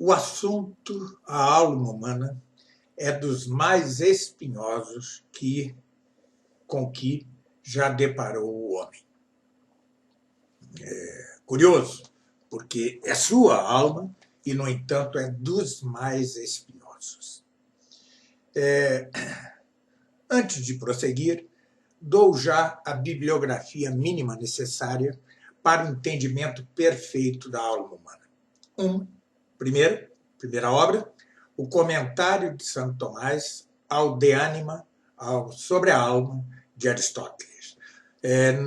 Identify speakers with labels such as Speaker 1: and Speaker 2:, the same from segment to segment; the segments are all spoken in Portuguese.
Speaker 1: O assunto, a alma humana, é dos mais espinhosos com que já deparou o homem. Curioso, porque é sua alma e, no entanto, é dos mais espinhosos. Antes de prosseguir, dou já a bibliografia mínima necessária para o entendimento perfeito da alma humana. Primeira obra, o comentário de Santo Tomás ao De Anima, sobre a alma, de Aristóteles.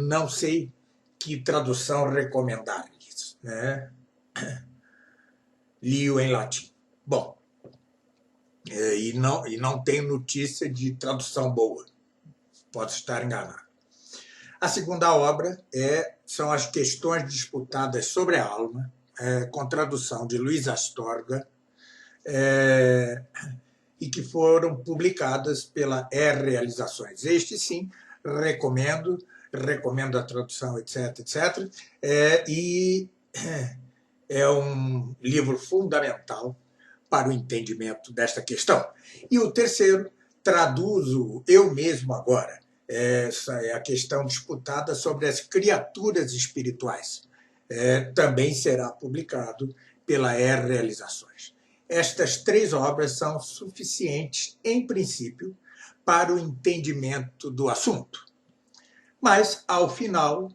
Speaker 1: Não sei que tradução recomendar-lhes, né? Li-o em latim. Bom, e não tenho notícia de tradução boa. Posso estar enganado. A segunda obra são as questões disputadas sobre a alma, com tradução de Luís Astorga, e que foram publicadas pela Realizações. Este, sim, recomendo a tradução, etc., etc., e é um livro fundamental para o entendimento desta questão. E o terceiro, traduzo eu mesmo agora. Essa é a questão disputada sobre as criaturas espirituais. Também será publicado pela Realizações. Estas três obras são suficientes, em princípio, para o entendimento do assunto. Mas, ao final,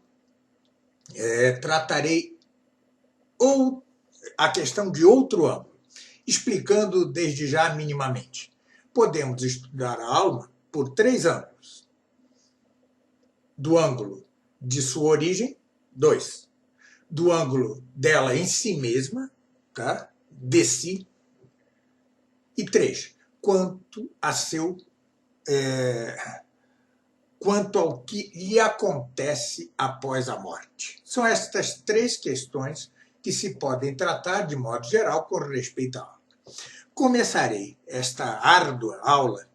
Speaker 1: tratarei a questão de outro ângulo, explicando desde já minimamente. Podemos estudar a alma por três ângulos. Do ângulo de sua origem, 2. Do ângulo dela em si mesma, tá? De si. E 3. Quanto ao que lhe acontece após a morte. São estas três questões que se podem tratar, de modo geral, com respeito à alma. Começarei esta árdua aula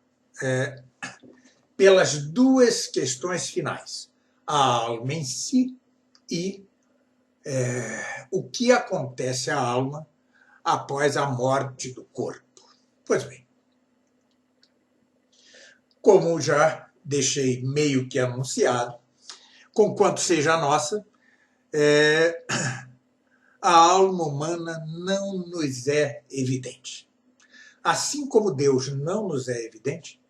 Speaker 1: pelas duas questões finais, a alma em si e o que acontece à alma após a morte do corpo. Pois bem, como já deixei meio que anunciado, conquanto seja a nossa, a alma humana não nos é evidente. Assim como Deus não nos é evidente,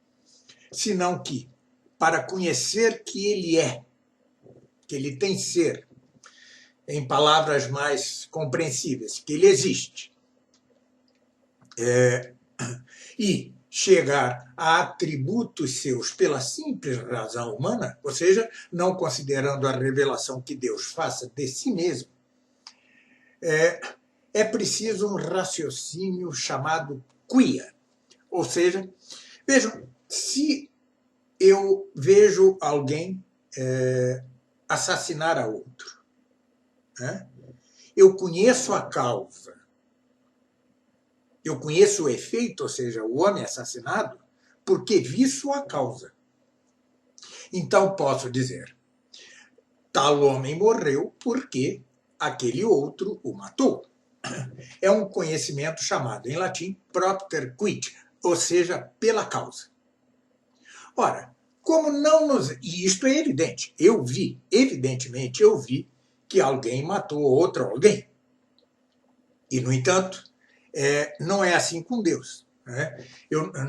Speaker 1: senão que, para conhecer que Ele é, que Ele tem ser, em palavras mais compreensíveis, que Ele existe, e chegar a atributos seus pela simples razão humana, ou seja, não considerando a revelação que Deus faça de si mesmo, é preciso um raciocínio chamado quia. Ou seja, vejam, se eu vejo alguém assassinar a outro, eu conheço a causa, eu conheço o efeito, ou seja, o homem assassinado, porque vi sua causa. Então posso dizer, tal homem morreu porque aquele outro o matou. É um conhecimento chamado em latim propter quid, ou seja, pela causa. Ora, como não nos... E isto é evidente. Evidentemente eu vi que alguém matou outro alguém. E, no entanto, não é assim com Deus.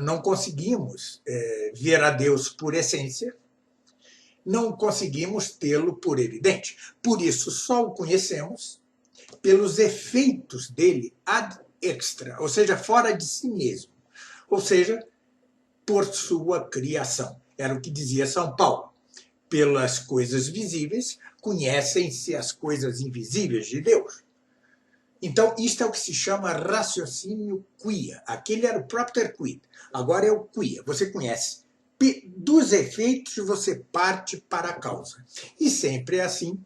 Speaker 1: Não conseguimos ver a Deus por essência, não conseguimos tê-lo por evidente. Por isso, só o conhecemos pelos efeitos dele ad extra, ou seja, fora de si mesmo. Ou seja, por sua criação. Era o que dizia São Paulo. Pelas coisas visíveis, conhecem-se as coisas invisíveis de Deus. Então, isto é o que se chama raciocínio quia. Aquele era o propter quid. Agora é o quia. Você conhece. Dos efeitos, você parte para a causa. E sempre é assim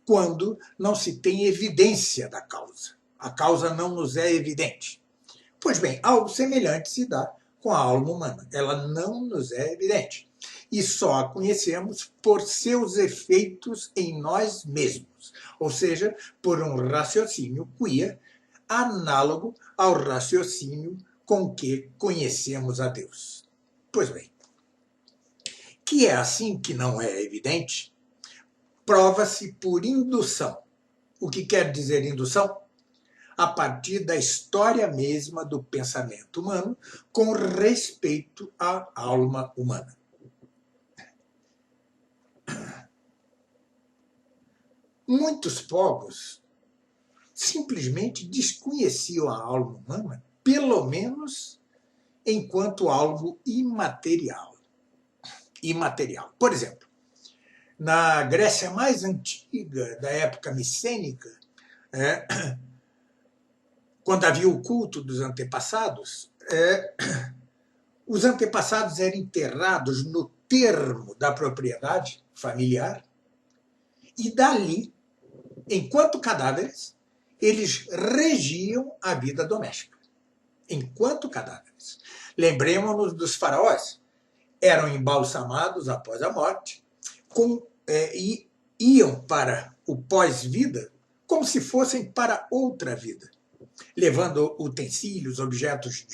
Speaker 1: quando não se tem evidência da causa. A causa não nos é evidente. Pois bem, algo semelhante se dá com a alma humana. Ela não nos é evidente. E só a conhecemos por seus efeitos em nós mesmos. Ou seja, por um raciocínio quia, análogo ao raciocínio com que conhecemos a Deus. Pois bem, que é assim que não é evidente, prova-se por indução. O que quer dizer indução? A partir da história mesma do pensamento humano com respeito à alma humana. Muitos povos simplesmente desconheciam a alma humana, pelo menos enquanto algo imaterial. Por exemplo, na Grécia mais antiga, da época micênica, quando havia o culto dos antepassados, os antepassados eram enterrados no termo da propriedade familiar e dali, enquanto cadáveres, eles regiam a vida doméstica. Enquanto cadáveres. Lembremos-nos dos faraós. Eram embalsamados após a morte e iam para o pós-vida como se fossem para outra vida, levando utensílios, objetos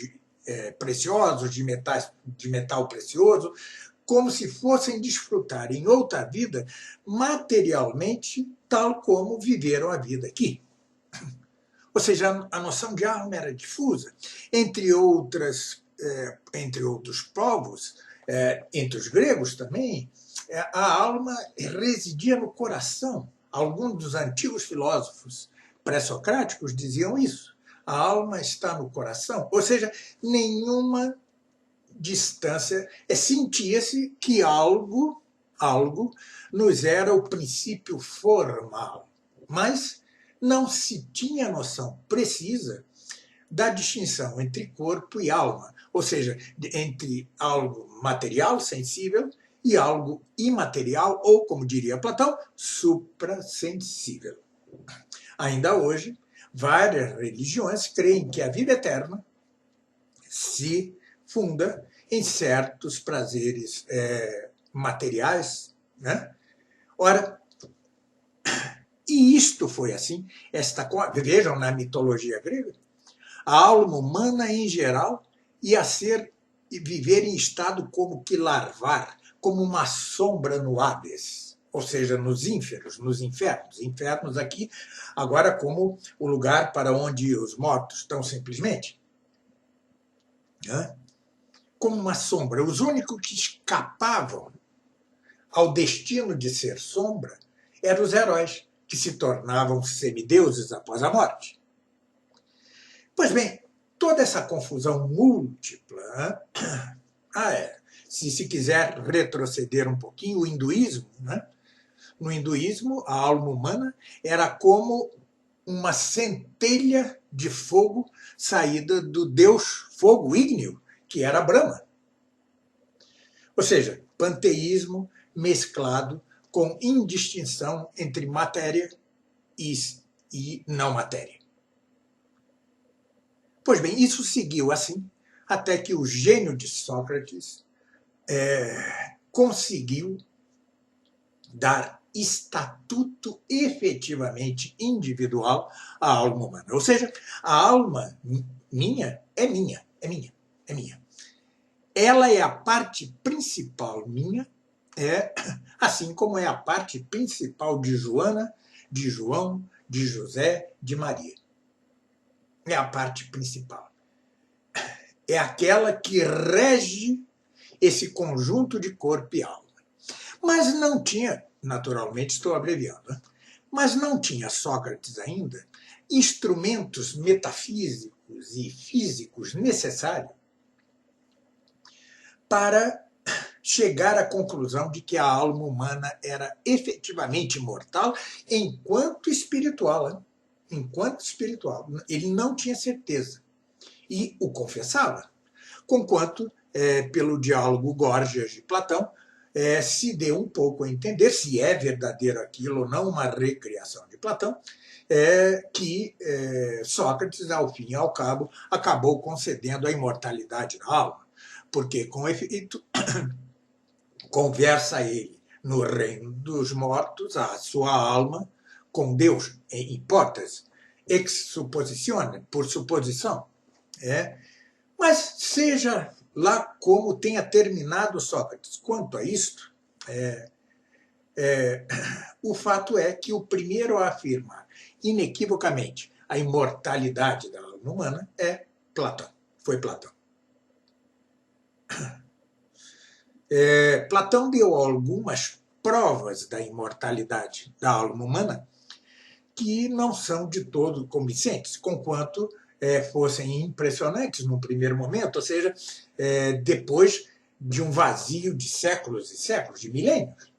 Speaker 1: preciosos, de metal precioso, como se fossem desfrutar em outra vida materialmente, tal como viveram a vida aqui. Ou seja, a noção de alma era difusa. Entre outros povos, entre os gregos também, a alma residia no coração. Alguns dos antigos filósofos pré-socráticos diziam isso. A alma está no coração. Ou seja, nenhuma distância, sentia-se que algo nos era o princípio formal. Mas não se tinha noção precisa da distinção entre corpo e alma, ou seja, entre algo material, sensível, e algo imaterial, ou, como diria Platão, suprassensível. Ainda hoje, várias religiões creem que a vida eterna se funda em certos prazeres materiais, né? Ora, e isto foi assim, vejam na mitologia grega, a alma humana em geral ia viver em estado como que larvar, como uma sombra no Hades, ou seja, nos infernos. Infernos aqui, agora como o lugar para onde os mortos estão simplesmente. Como uma sombra. Os únicos que escapavam ao destino de ser sombra eram os heróis, que se tornavam semideuses após a morte. Pois bem, toda essa confusão múltipla, se quiser retroceder um pouquinho, o hinduísmo, né? No hinduísmo, a alma humana era como uma centelha de fogo saída do deus fogo ígneo, que era Brahma. Ou seja, panteísmo mesclado com indistinção entre matéria e não matéria. Pois bem, isso seguiu assim até que o gênio de Sócrates conseguiu dar estatuto efetivamente individual à alma humana. Ou seja, a alma minha é minha. Ela é a parte principal minha, assim como é a parte principal de Joana, de João, de José, de Maria. É a parte principal. É aquela que rege esse conjunto de corpo e alma. Mas não tinha, naturalmente estou abreviando, mas não tinha Sócrates ainda instrumentos metafísicos e físicos necessários para chegar à conclusão de que a alma humana era efetivamente imortal enquanto espiritual. Enquanto espiritual. Ele não tinha certeza. E o confessava. Conquanto, pelo diálogo Górgias de Platão, se deu um pouco a entender, se é verdadeiro aquilo ou não, uma recriação de Platão, que Sócrates, ao fim e ao cabo, acabou concedendo a imortalidade da alma. Porque, com efeito, conversa ele no reino dos mortos, a sua alma, com Deus, em hipótese, ex suppositione, por suposição. Mas seja lá como tenha terminado Sócrates quanto a isto, o fato é que o primeiro a afirmar inequivocamente a imortalidade da alma humana é Platão. Foi Platão. Platão deu algumas provas da imortalidade da alma humana que não são de todo convincentes, conquanto fossem impressionantes num primeiro momento, ou seja, depois de um vazio de séculos e séculos, de milênios.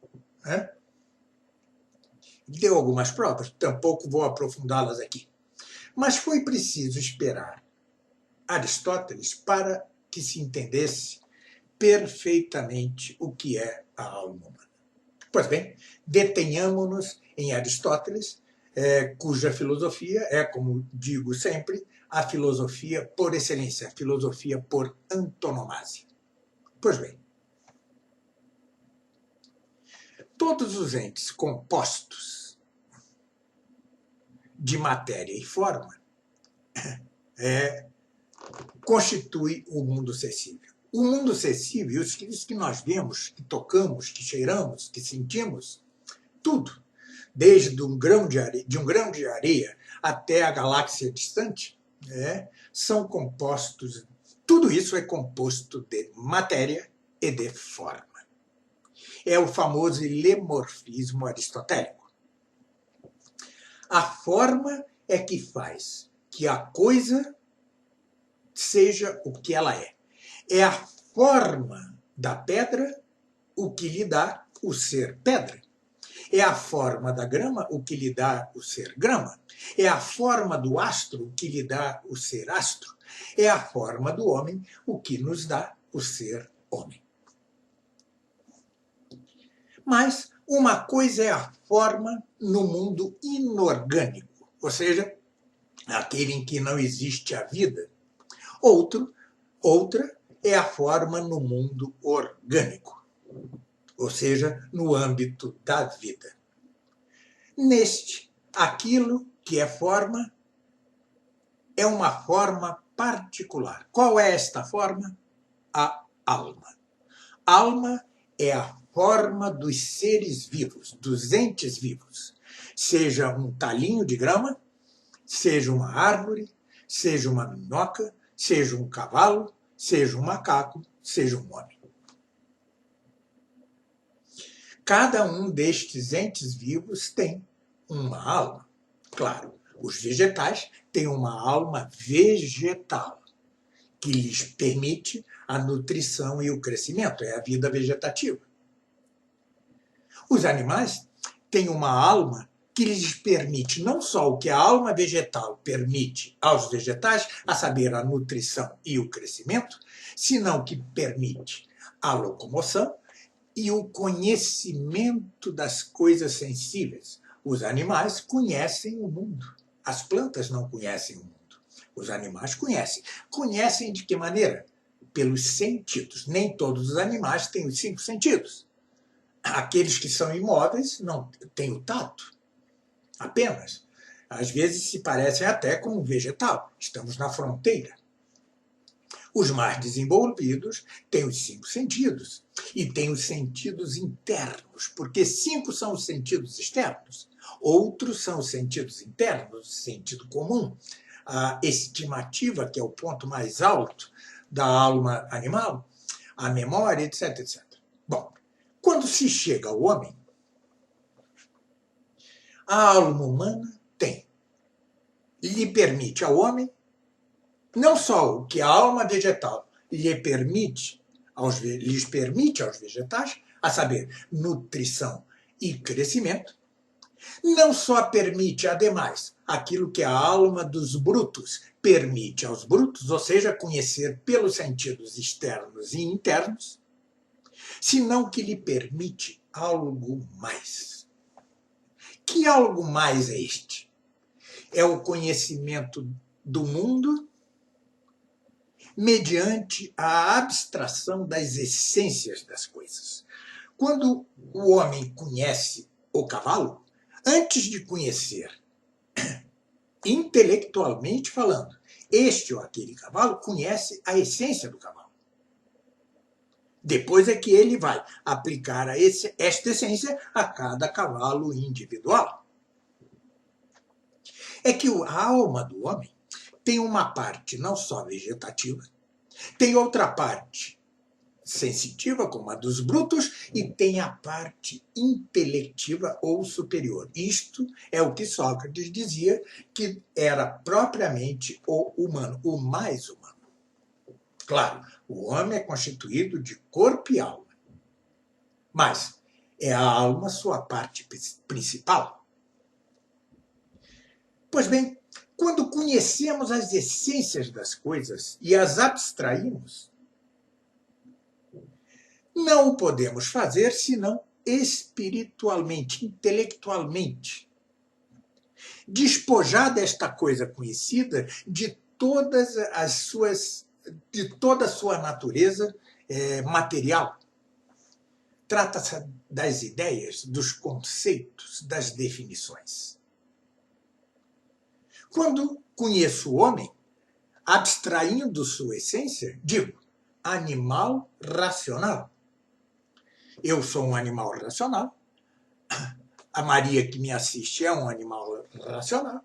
Speaker 1: Deu algumas provas, tampouco vou aprofundá-las aqui. Mas foi preciso esperar Aristóteles para que se entendesse perfeitamente o que é a alma humana. Pois bem, detenhamo-nos em Aristóteles, cuja filosofia é, como digo sempre, a filosofia por excelência, a filosofia por antonomasia. Pois bem, todos os entes compostos de matéria e forma constituem o mundo sensível. O mundo sensível, isso que nós vemos, que tocamos, que cheiramos, que sentimos, tudo, desde um grão de areia até a galáxia distante, são compostos, tudo isso é composto de matéria e de forma. É o famoso lemorfismo aristotélico. A forma é que faz que a coisa seja o que ela é. É a forma da pedra o que lhe dá o ser pedra. É a forma da grama o que lhe dá o ser grama. É a forma do astro o que lhe dá o ser astro. É a forma do homem o que nos dá o ser homem. Mas uma coisa é a forma no mundo inorgânico, ou seja, aquele em que não existe a vida. Outra é a forma no mundo orgânico, ou seja, no âmbito da vida. Neste, aquilo que é forma é uma forma particular. Qual é esta forma? A alma. Alma é a forma dos seres vivos, dos entes vivos. Seja um talinho de grama, seja uma árvore, seja uma minhoca, seja um cavalo, seja um macaco, seja um homem. Cada um destes entes vivos tem uma alma. Claro, os vegetais têm uma alma vegetal, que lhes permite a nutrição e o crescimento, é a vida vegetativa. Os animais têm uma alma que lhes permite não só o que a alma vegetal permite aos vegetais, a saber, a nutrição e o crescimento, senão que permite a locomoção e o conhecimento das coisas sensíveis. Os animais conhecem o mundo. As plantas não conhecem o mundo. Os animais conhecem. Conhecem de que maneira? Pelos sentidos. Nem todos os animais têm os 5 sentidos. Aqueles que são imóveis não têm o tato, apenas. Às vezes se parecem até com um vegetal. Estamos na fronteira. Os mais desenvolvidos têm os 5 sentidos. E têm os sentidos internos, porque 5 são os sentidos externos. Outros são os sentidos internos, o sentido comum. A estimativa, que é o ponto mais alto da alma animal, a memória, etc, etc. Bom, quando se chega ao homem, a alma humana lhe permite ao homem não só o que a alma vegetal lhes permite aos vegetais, a saber, nutrição e crescimento, não só permite, ademais, aquilo que a alma dos brutos permite aos brutos, ou seja, conhecer pelos sentidos externos e internos, senão que lhe permite algo mais. Que algo mais é este? É o conhecimento do mundo mediante a abstração das essências das coisas. Quando o homem conhece o cavalo, antes de conhecer intelectualmente falando, este ou aquele cavalo conhece a essência do cavalo. Depois é que ele vai aplicar esta essência a cada cavalo individual. É que a alma do homem tem uma parte não só vegetativa, tem outra parte sensitiva, como a dos brutos, e tem a parte intelectiva ou superior. Isto é o que Sócrates dizia que era propriamente o humano, o mais humano. Claro, o homem é constituído de corpo e alma, mas é a alma sua parte principal. Pois bem, quando conhecemos as essências das coisas e as abstraímos, não o podemos fazer senão espiritualmente, intelectualmente. Despojar desta coisa conhecida de toda a sua natureza material. Trata-se das ideias, dos conceitos, das definições. Quando conheço o homem, abstraindo sua essência, digo animal racional. Eu sou um animal racional, a Maria que me assiste é um animal racional,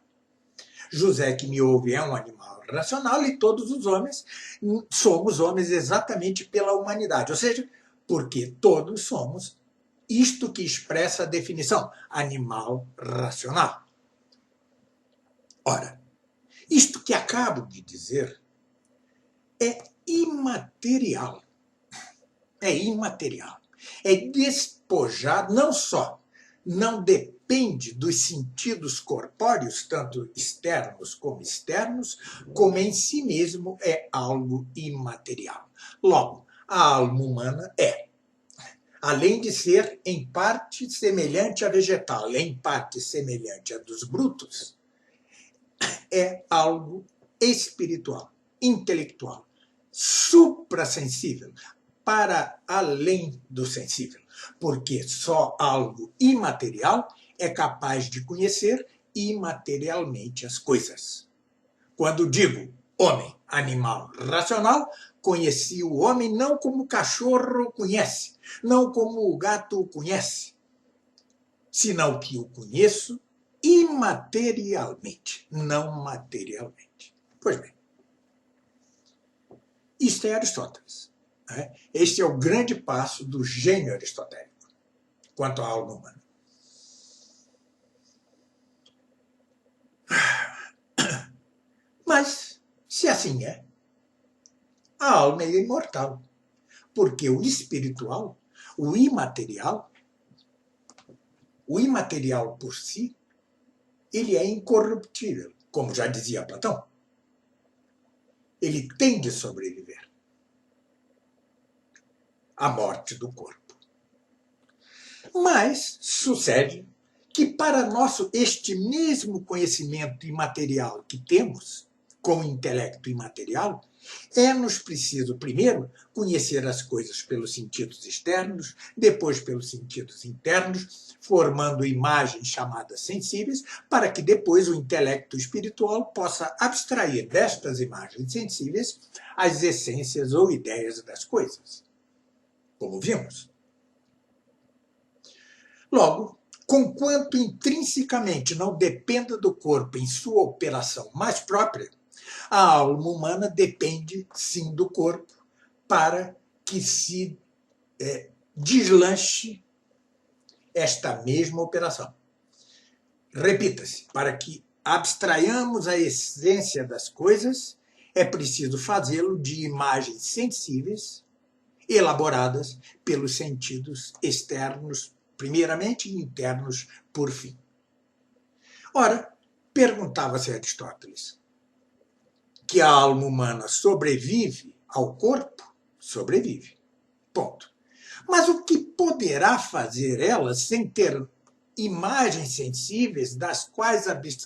Speaker 1: José que me ouve é um animal racional e todos os homens somos homens exatamente pela humanidade, ou seja, porque todos somos isto que expressa a definição, animal racional. Ora, isto que acabo de dizer é imaterial. É imaterial. É despojado, não só não depende dos sentidos corpóreos, tanto externos, como em si mesmo é algo imaterial. Logo, a alma humana além de ser em parte semelhante à vegetal, em parte semelhante à dos brutos, é algo espiritual, intelectual, suprassensível, para além do sensível, porque só algo imaterial é capaz de conhecer imaterialmente as coisas. Quando digo homem, animal racional, conheci o homem não como o cachorro conhece, não como o gato conhece, senão que o conheço imaterialmente, não materialmente. Pois bem, isto é Aristóteles. Este é o grande passo do gênio aristotélico quanto à alma humana. Mas, se assim é, a alma é imortal, porque o espiritual, o imaterial por si, ele é incorruptível, como já dizia Platão. Ele tem de sobreviver à morte do corpo. Mas sucede que para este mesmo conhecimento imaterial que temos, com o intelecto imaterial, é-nos preciso, primeiro, conhecer as coisas pelos sentidos externos, depois pelos sentidos internos, formando imagens chamadas sensíveis, para que depois o intelecto espiritual possa abstrair destas imagens sensíveis as essências ou ideias das coisas, como vimos. Logo, conquanto intrinsecamente não dependa do corpo em sua operação mais própria, a alma humana depende, sim, do corpo para que se deslanche esta mesma operação. Repita-se, para que abstraiamos a essência das coisas, é preciso fazê-lo de imagens sensíveis, elaboradas pelos sentidos externos, primeiramente, e internos, por fim. Ora, perguntava-se Aristóteles, que a alma humana sobrevive ao corpo? Sobrevive. Ponto. Mas o que poderá fazer ela sem ter imagens sensíveis das quais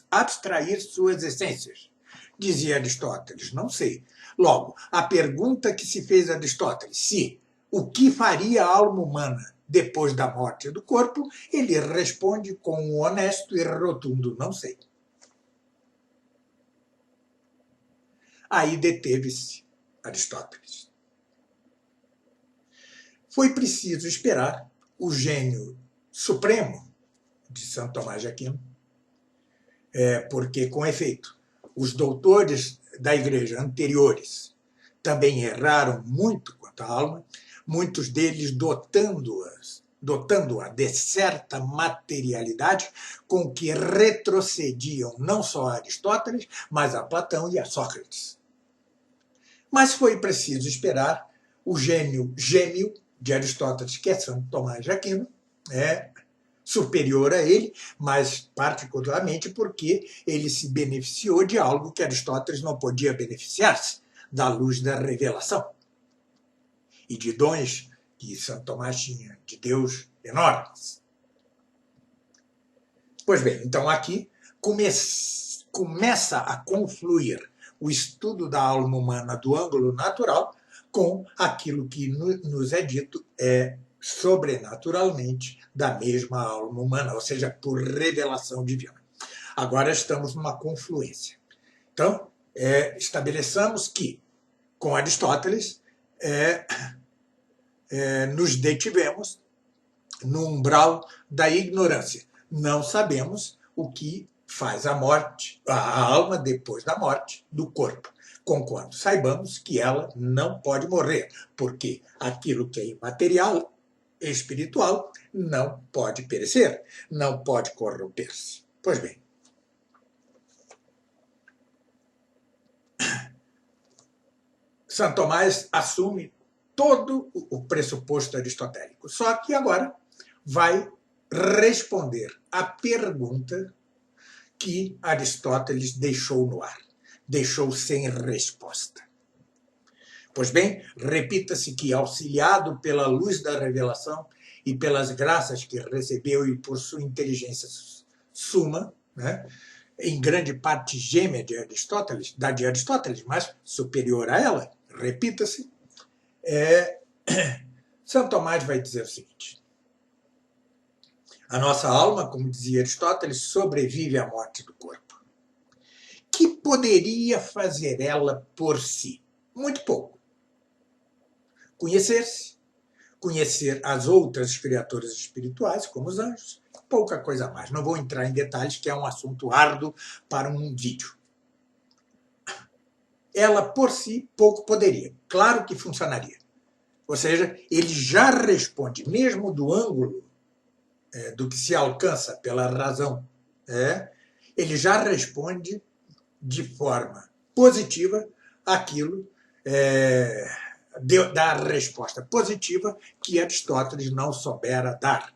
Speaker 1: abstrair suas essências? Dizia Aristóteles, não sei. Logo, a pergunta que se fez a Aristóteles, se o que faria a alma humana depois da morte do corpo, ele responde com um honesto e rotundo não sei. Aí deteve-se Aristóteles. Foi preciso esperar o gênio supremo de Santo Tomás de Aquino, porque, com efeito, os doutores da igreja anteriores também erraram muito quanto à alma, muitos deles dotando-a de certa materialidade com que retrocediam não só a Aristóteles, mas a Platão e a Sócrates. Mas foi preciso esperar o gênio gêmeo de Aristóteles, que é Santo Tomás de Aquino, superior a ele, mas particularmente porque ele se beneficiou de algo que Aristóteles não podia beneficiar-se, da luz da revelação e de dons que Santo Tomás tinha de Deus enormes. Pois bem, então aqui começa a confluir o estudo da alma humana do ângulo natural com aquilo que nos é dito sobrenaturalmente da mesma alma humana, ou seja, por revelação divina. Agora estamos numa confluência. Então, estabeleçamos que, com Aristóteles, nos detivemos no umbral da ignorância. Não sabemos o que faz a morte, a alma depois da morte do corpo, conquanto saibamos que ela não pode morrer, porque aquilo que é imaterial, espiritual, não pode perecer, não pode corromper-se. Pois bem, Santo Tomás assume todo o pressuposto aristotélico, só que agora vai responder à pergunta que Aristóteles deixou no ar, deixou sem resposta. Pois bem, repita-se que, auxiliado pela luz da revelação e pelas graças que recebeu e por sua inteligência suma, em grande parte gêmea de Aristóteles, mas superior a ela, repita-se, Santo Tomás vai dizer o seguinte: a nossa alma, como dizia Aristóteles, sobrevive à morte do corpo. Que poderia fazer ela por si? Muito pouco. Conhecer-se, conhecer as outras criaturas espirituais, como os anjos, pouca coisa mais. Não vou entrar em detalhes, que é um assunto árduo para um vídeo. Ela, por si, pouco poderia. Claro que funcionaria. Ou seja, ele já responde, mesmo do ângulo do que se alcança pela razão, ele já responde de forma positiva aquilo, dá a resposta positiva que Aristóteles não soubera dar.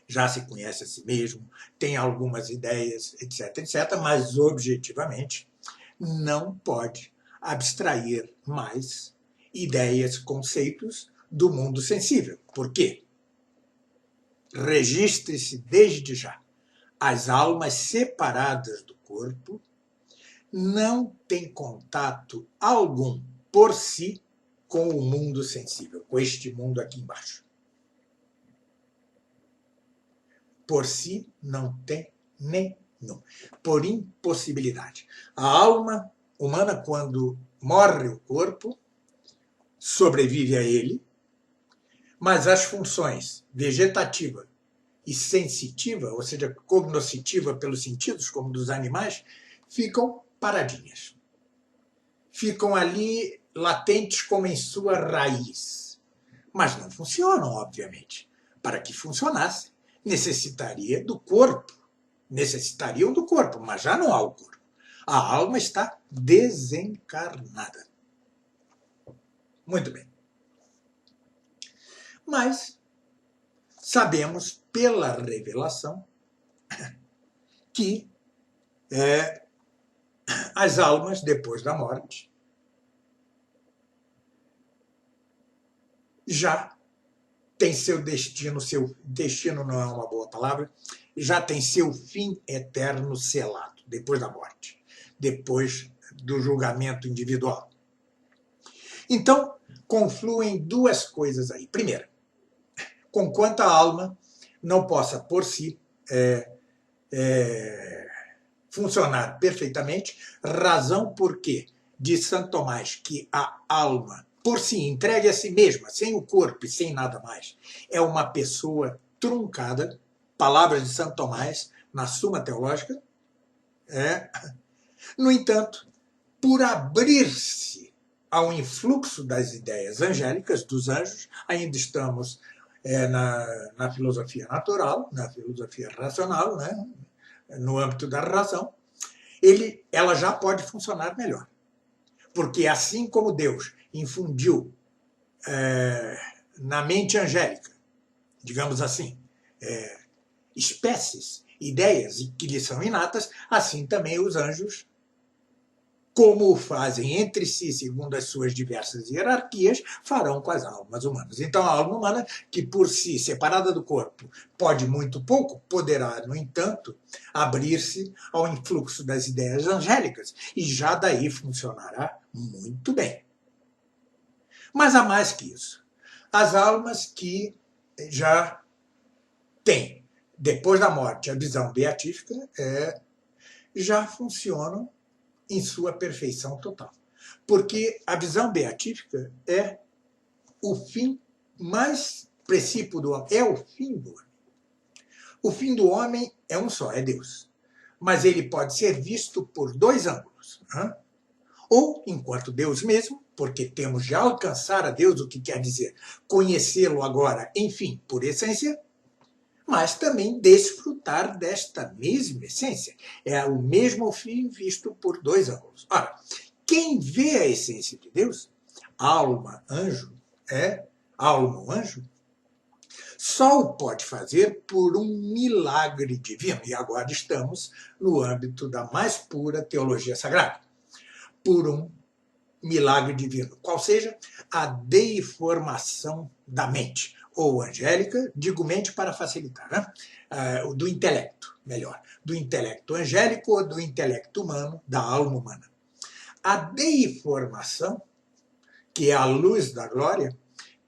Speaker 1: Já se conhece a si mesmo, tem algumas ideias, etc., etc., mas objetivamente não pode abstrair mais ideias, conceitos do mundo sensível. Por quê? Registre-se desde já. As almas separadas do corpo não têm contato algum por si com o mundo sensível, com este mundo aqui embaixo. Por si não tem nenhum. Por impossibilidade. A alma humana, quando morre o corpo, sobrevive a ele, mas as funções vegetativa e sensitiva, ou seja, cognoscitiva pelos sentidos, como dos animais, ficam paradinhas. Ficam ali latentes como em sua raiz. Mas não funcionam, obviamente. Para que funcionasse, necessitariam do corpo, mas já não há o corpo. A alma está desencarnada. Muito bem. Mas sabemos pela revelação que as almas, depois da morte, já têm seu destino não é uma boa palavra, já tem seu fim eterno selado, depois da morte, depois do julgamento individual. Então, confluem duas coisas aí. Primeiro, conquanto a alma não possa por si funcionar perfeitamente, razão porque diz Santo Tomás que a alma, por si, entregue a si mesma, sem o corpo e sem nada mais, é uma pessoa truncada, palavras de Santo Tomás na Suma Teológica. No entanto, por abrir-se ao influxo das ideias angélicas, dos anjos, ainda estamos na filosofia natural, na filosofia racional, né? No âmbito da razão, ela já pode funcionar melhor. Porque assim como Deus infundiu na mente angélica, digamos assim, espécies, ideias que lhe são inatas, assim também os anjos, como o fazem entre si, segundo as suas diversas hierarquias, farão com as almas humanas. Então, a alma humana, que por si, separada do corpo, pode muito pouco, poderá, no entanto, abrir-se ao influxo das ideias angélicas, e já daí funcionará muito bem. Mas há mais que isso. As almas que já têm, depois da morte, a visão beatífica, já funcionam em sua perfeição total. Porque a visão beatífica é o fim mais precípio do homem, é o fim do homem. O fim do homem é um só, é Deus. Mas ele pode ser visto por dois ângulos. Ou enquanto Deus mesmo, porque temos de alcançar a Deus, o que quer dizer conhecê-lo agora, enfim, por essência, mas também desfrutar desta mesma essência. É o mesmo fim visto por dois ângulos. Ora, quem vê a essência de Deus, alma, anjo, alma ou anjo, só o pode fazer por um milagre divino. E agora estamos no âmbito da mais pura teologia sagrada. Por um milagre divino, qual seja a deiformação da mente, ou angélica, digo mente para facilitar, né? Do intelecto, melhor, do intelecto angélico ou do intelecto humano, da alma humana. A deiformação, que é a luz da glória,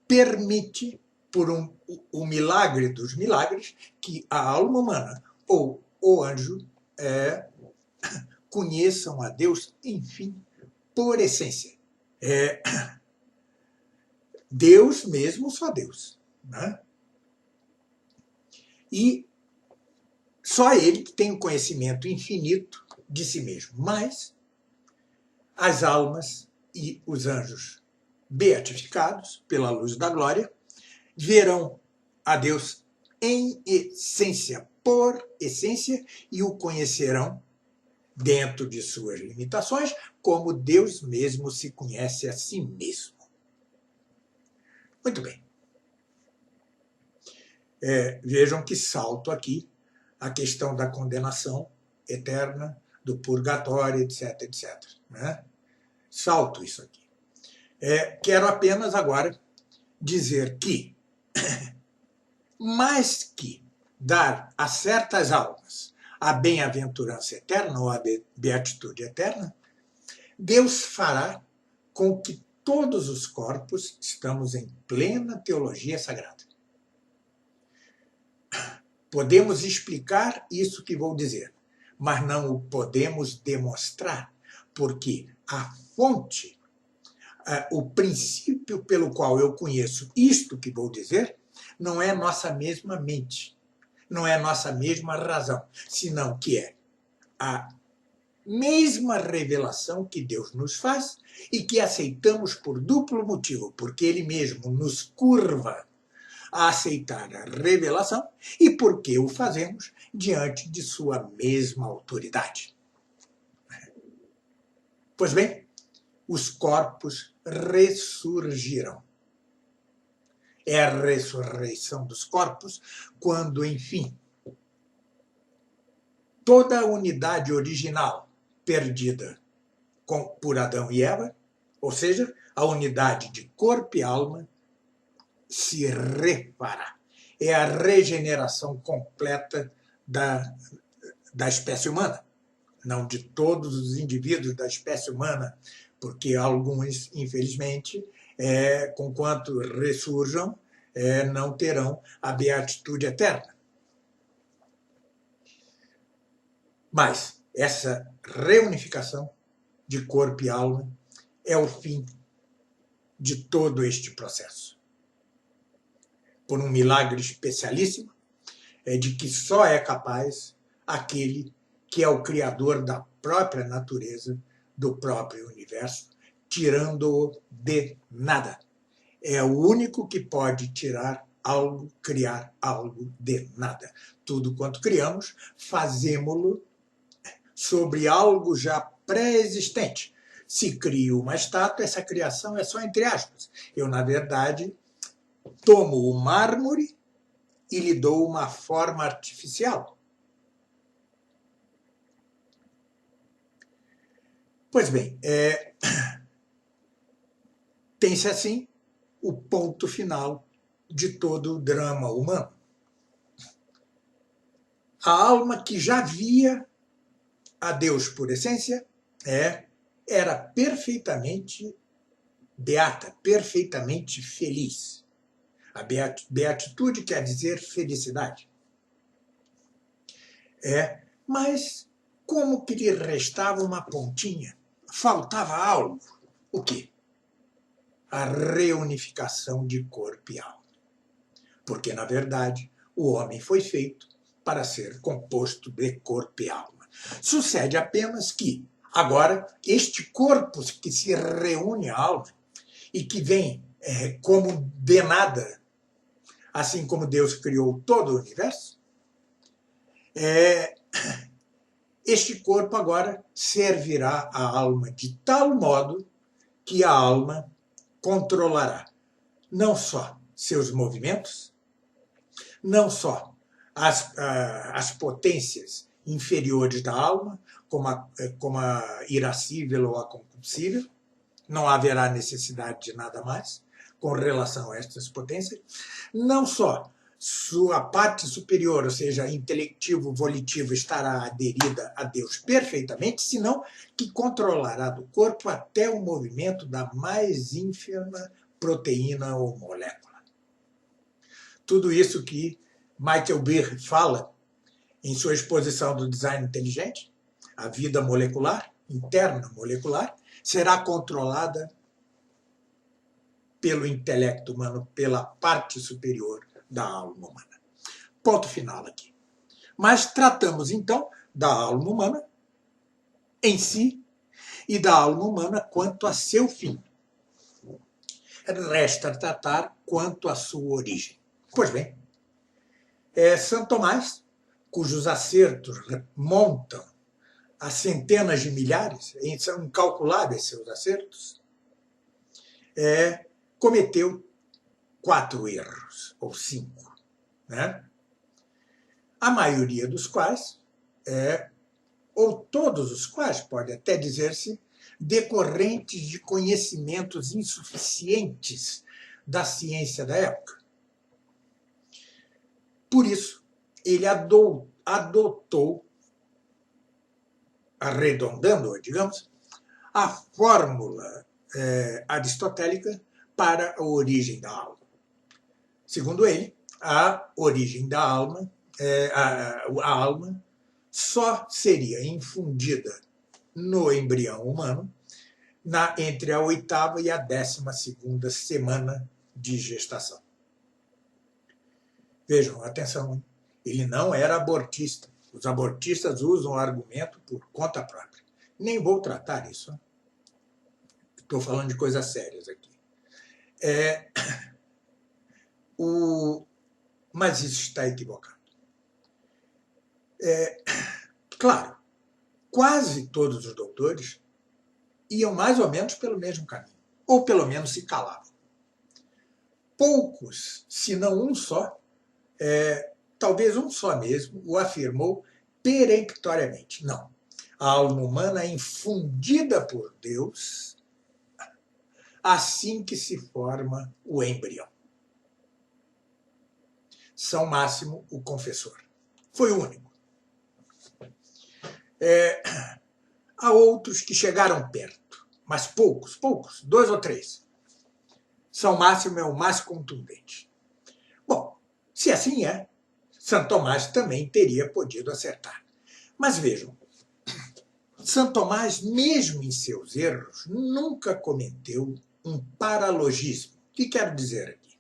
Speaker 1: permite, por o milagre dos milagres, que a alma humana ou o anjo conheçam a Deus, enfim, por essência. Deus mesmo, só Deus. Né? E só ele que tem o conhecimento infinito de si mesmo. Mas as almas e os anjos beatificados pela luz da glória verão a Deus em essência, por essência, e o conhecerão dentro de suas limitações, como Deus mesmo se conhece a si mesmo. Muito bem. Vejam que salto aqui a questão da condenação eterna, do purgatório, etc, etc. Né? Salto isso aqui. Quero apenas agora dizer que, mais que dar a certas almas a bem-aventurança eterna ou a beatitude eterna, Deus fará com que todos os corpos, estamos em plena teologia sagrada. Podemos explicar isso que vou dizer, mas não o podemos demonstrar, porque a fonte, o princípio pelo qual eu conheço isto que vou dizer, não é nossa mesma mente, não é nossa mesma razão, senão que é a mesma revelação que Deus nos faz e que aceitamos por duplo motivo, porque Ele mesmo nos curva a aceitar a revelação e porque o fazemos diante de sua mesma autoridade. Pois bem, os corpos ressurgirão. É a ressurreição dos corpos quando, enfim, toda a unidade original perdida por Adão e Eva, ou seja, a unidade de corpo e alma, se refará. É a regeneração completa da espécie humana. Não de todos os indivíduos da espécie humana, porque alguns, infelizmente, conquanto ressurjam, não terão a beatitude eterna. Mas essa reunificação de corpo e alma é o fim de todo este processo. Por um milagre especialíssimo, de que só é capaz aquele que é o criador da própria natureza, do próprio universo, tirando-o de nada. É o único que pode tirar algo, criar algo de nada. Tudo quanto criamos, fazemo-lo sobre algo já pré-existente. Se crio uma estátua, essa criação é só entre aspas. Eu, na verdade, tomo o mármore e lhe dou uma forma artificial. Pois bem, tem-se assim o ponto final de todo o drama humano. A alma que já via a Deus por essência era perfeitamente beata, perfeitamente feliz. A beatitude quer dizer felicidade. Mas como que lhe restava uma pontinha? Faltava algo. O quê? A reunificação de corpo e alma. Porque, na verdade, o homem foi feito para ser composto de corpo e alma. Sucede apenas que, agora, este corpo que se reúne à alma e que vem como de nada, assim como Deus criou todo o universo, este corpo agora servirá à alma de tal modo que a alma controlará não só seus movimentos, não só as potências inferiores da alma, como a irascível ou a concupiscível, não haverá necessidade de nada mais com relação a estas potências, não só sua parte superior, ou seja, intelectivo, volitivo, estará aderida a Deus perfeitamente, senão que controlará do corpo até o movimento da mais ínfima proteína ou molécula. Tudo isso que Michael Behe fala em sua exposição do design inteligente, a vida molecular, interna molecular, será controlada pelo intelecto humano, pela parte superior da alma humana. Ponto final aqui. Mas tratamos, então, da alma humana em si e da alma humana quanto a seu fim. Resta tratar quanto à sua origem. Pois bem, São Tomás, cujos acertos montam a centenas de milhares, são incalculáveis seus acertos, cometeu 4 erros, ou 5. Né? A maioria dos quais, ou todos os quais, pode até dizer-se, decorrentes de conhecimentos insuficientes da ciência da época. Por isso, ele adotou, arredondando, digamos, a fórmula aristotélica para a origem da alma. Segundo ele, a origem da alma, a alma só seria infundida no embrião humano entre a 8ª e a 12ª semana de gestação. Vejam, atenção, ele não era abortista. Os abortistas usam o argumento por conta própria. Nem vou tratar isso. Estou falando de coisas sérias aqui. Mas isso está equivocado. Claro, quase todos os doutores iam mais ou menos pelo mesmo caminho, ou pelo menos se calavam. Poucos, se não um só, talvez um só mesmo, o afirmou peremptoriamente. Não, a alma humana é infundida por Deus assim que se forma o embrião. São Máximo, o confessor. Foi o único. Há outros que chegaram perto, mas poucos, 2 ou 3. São Máximo é o mais contundente. Bom, se assim Santo Tomás também teria podido acertar. Mas vejam, Santo Tomás, mesmo em seus erros, nunca cometeu um paralogismo. O que quero dizer aqui?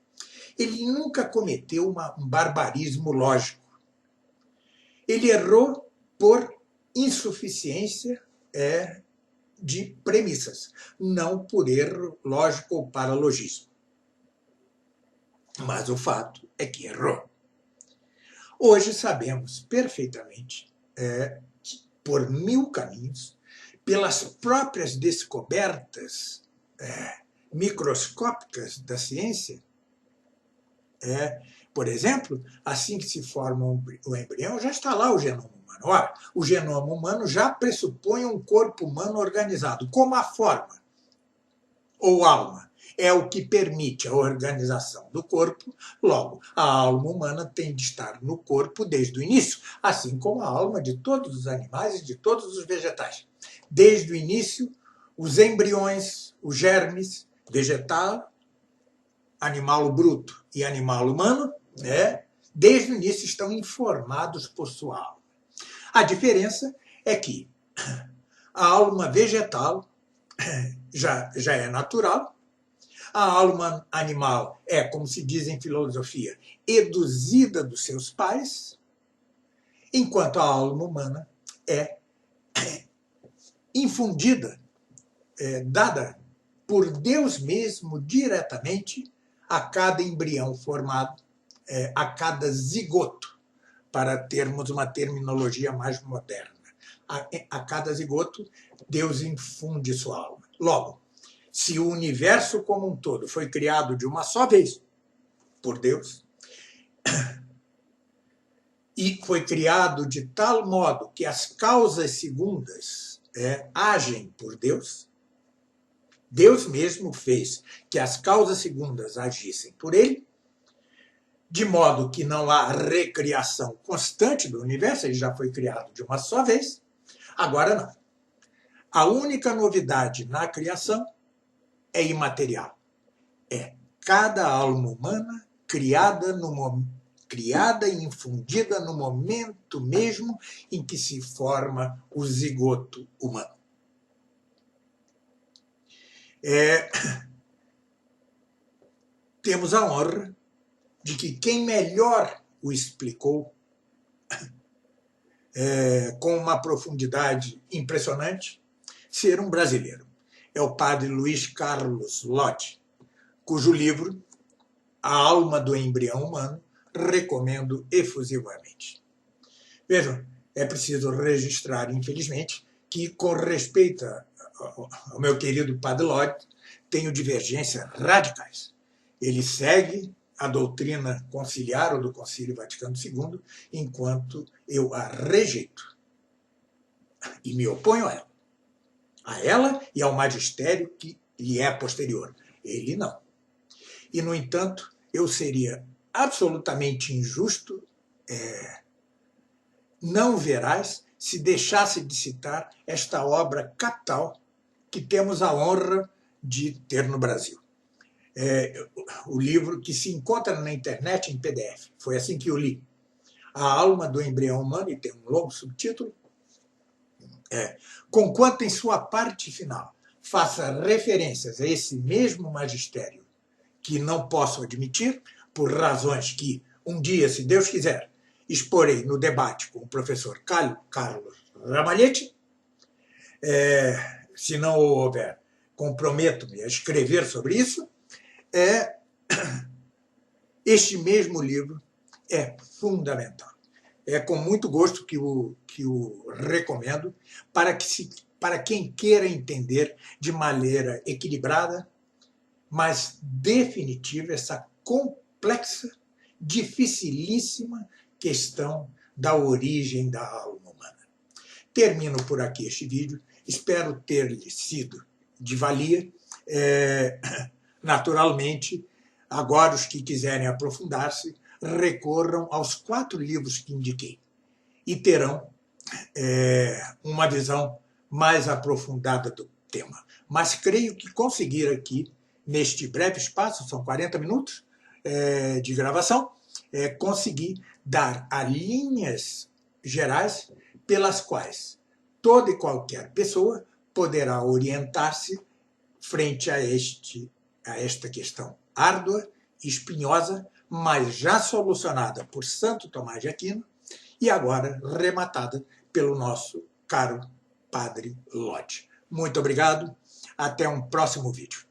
Speaker 1: Ele nunca cometeu um barbarismo lógico. Ele errou por insuficiência de premissas, não por erro lógico ou paralogismo. Mas o fato é que errou. Hoje sabemos perfeitamente que, por mil caminhos, pelas próprias descobertas microscópicas da ciência, por exemplo, assim que se forma o embrião, já está lá o genoma humano. Ora, o genoma humano já pressupõe um corpo humano organizado, como a forma ou alma é o que permite a organização do corpo. Logo, a alma humana tem de estar no corpo desde o início, assim como a alma de todos os animais e de todos os vegetais. Desde o início, os embriões, os germes, vegetal, animal bruto e animal humano, desde o início estão informados por sua alma. A diferença é que a alma vegetal já é natural, a alma animal é, como se diz em filosofia, eduzida dos seus pais, enquanto a alma humana é infundida, dada por Deus mesmo diretamente a cada embrião formado, a cada zigoto, para termos uma terminologia mais moderna. A cada zigoto, Deus infunde sua alma. Logo, se o universo como um todo foi criado de uma só vez por Deus, e foi criado de tal modo que as causas segundas agem por Deus, Deus mesmo fez que as causas segundas agissem por ele, de modo que não há recriação constante do universo, ele já foi criado de uma só vez. Agora não. A única novidade na criação é imaterial. É cada alma humana criada e infundida no momento mesmo em que se forma o zigoto humano. Temos a honra de que quem melhor o explicou com uma profundidade impressionante ser um brasileiro. É o padre Luiz Carlos Lott, cujo livro, A Alma do Embrião Humano, recomendo efusivamente. Vejam, é preciso registrar, infelizmente, que, com respeito ao meu querido padre Lott, tenho divergências radicais. Ele segue a doutrina conciliar ou do Concílio Vaticano II, enquanto eu a rejeito e me oponho a ela e ao magistério que lhe é posterior. Ele não. E, no entanto, eu seria absolutamente injusto, não veraz, se deixasse de citar esta obra capital que temos a honra de ter no Brasil. O livro que se encontra na internet em PDF. Foi assim que eu li. A Alma do Embrião Humano, e tem um longo subtítulo, conquanto em sua parte final faça referências a esse mesmo magistério que não posso admitir, por razões que um dia, se Deus quiser, exporei no debate com o professor Carlos Ramalhete. Se não houver, comprometo-me a escrever sobre isso. Este mesmo livro é fundamental. É com muito gosto que o recomendo para quem queira entender de maneira equilibrada, mas definitiva, essa complexa, dificilíssima questão da origem da alma humana. Termino por aqui este vídeo. Espero ter-lhe sido de valia. Naturalmente, agora os que quiserem aprofundar-se, recorram aos 4 livros que indiquei e terão uma visão mais aprofundada do tema. Mas creio que conseguir aqui, neste breve espaço, são 40 minutos de gravação, conseguir dar as linhas gerais pelas quais toda e qualquer pessoa poderá orientar-se frente a esta questão árdua, espinhosa, mas já solucionada por Santo Tomás de Aquino e agora rematada pelo nosso caro Padre Lodi. Muito obrigado, até um próximo vídeo.